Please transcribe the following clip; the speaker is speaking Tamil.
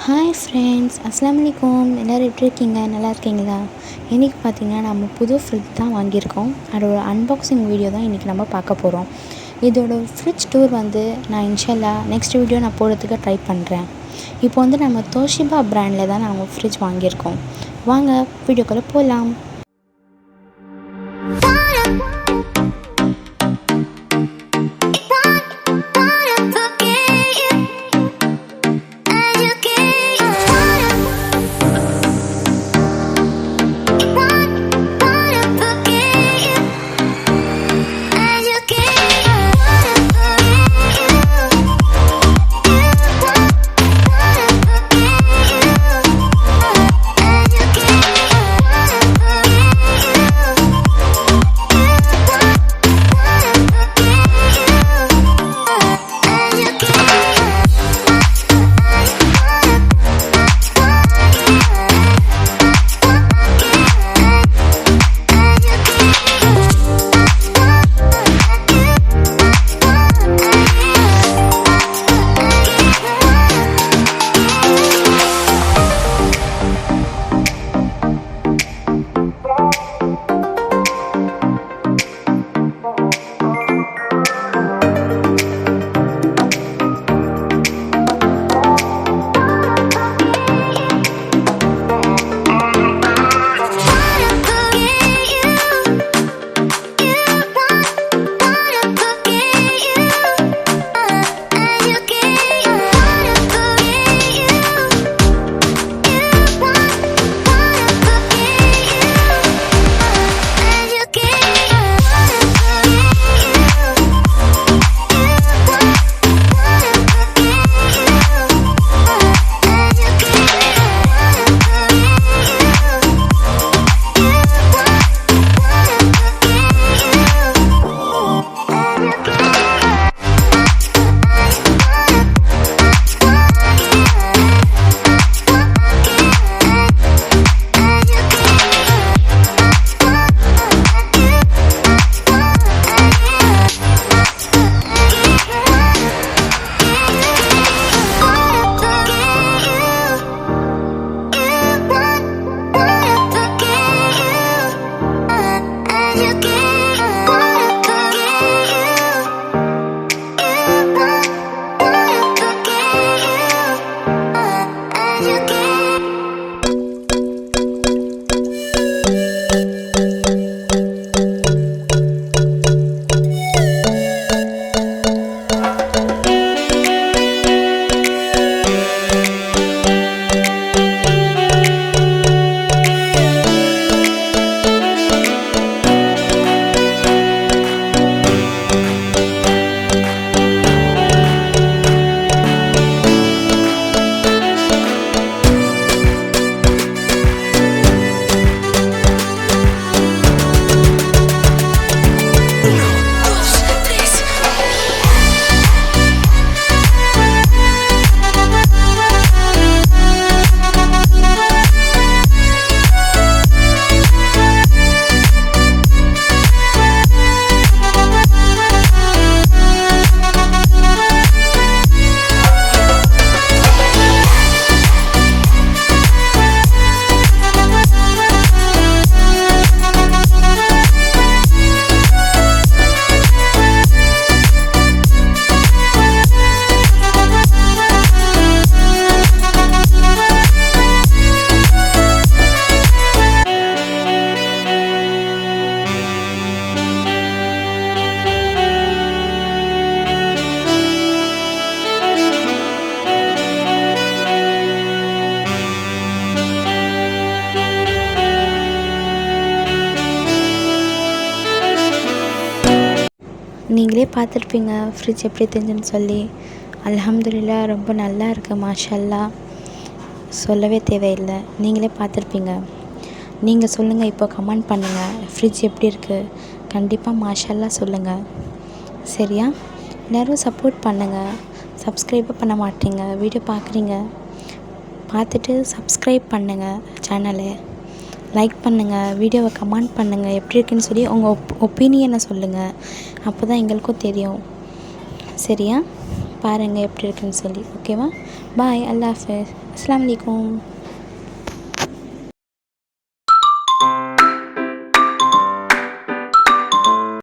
ஹாய் ஃப்ரெண்ட்ஸ், அஸ்ஸலாமு அலைக்கும். எல்லோரும் எப்படி இருக்கீங்க? நல்லா இருக்கீங்களா? இன்றைக்கி பார்த்திங்கன்னா நம்ம புது ஃப்ரிட்ஜ் தான் வாங்கியிருக்கோம். அதோட அன்பாக்சிங் வீடியோ தான் இன்றைக்கி நம்ம பார்க்க போகிறோம். இதோட ஃப்ரிட்ஜ் டூர் நான் இன்ஷால்லா நெக்ஸ்ட் வீடியோ நான் போடுறதுக்கு ட்ரை பண்ணுறேன். இப்போ நம்ம தோஷிபா பிராண்டில் தான் நாங்கள் ஃப்ரிட்ஜ் வாங்கியிருக்கோம். வாங்க வீடியோக்குள்ளே போகலாம். நீங்களே பார்த்துருப்பீங்க ஃப்ரிட்ஜ் எப்படி தெரிஞ்சுன்னு சொல்லி. அல்ஹம்துலில்லாஹ் ரொம்ப நல்லா இருக்குது, மாஷாஅல்லாஹ். சொல்லவே தேவையில்லை, நீங்களே பார்த்துருப்பீங்க. நீங்கள் சொல்லுங்கள், இப்போ கமெண்ட் பண்ணுங்கள் ஃப்ரிட்ஜ் எப்படி இருக்குது. கண்டிப்பாக மாஷாஅல்லாஹ் சொல்லுங்கள், சரியா? எல்லோரும் சப்போர்ட் பண்ணுங்கள். சப்ஸ்கிரைபே பண்ண மாட்டீங்க, வீடியோ பார்க்குறீங்க, பார்த்துட்டு சப்ஸ்கிரைப் பண்ணுங்கள் சேனலை. லைக் பண்ணுங்கள், வீடியோவை கமெண்ட் பண்ணுங்கள், எப்படி இருக்குன்னு சொல்லி உங்கள் ஒப்பீனியனை சொல்லுங்கள். அப்போ தான் எங்களுக்கும் தெரியும், சரியா? பாருங்கள் எப்படி இருக்குன்னு சொல்லி. ஓகேவா? பாய், அல்லாஹ் ஹாஃபிஸ். அஸ்ஸலாமு அலைக்கும்.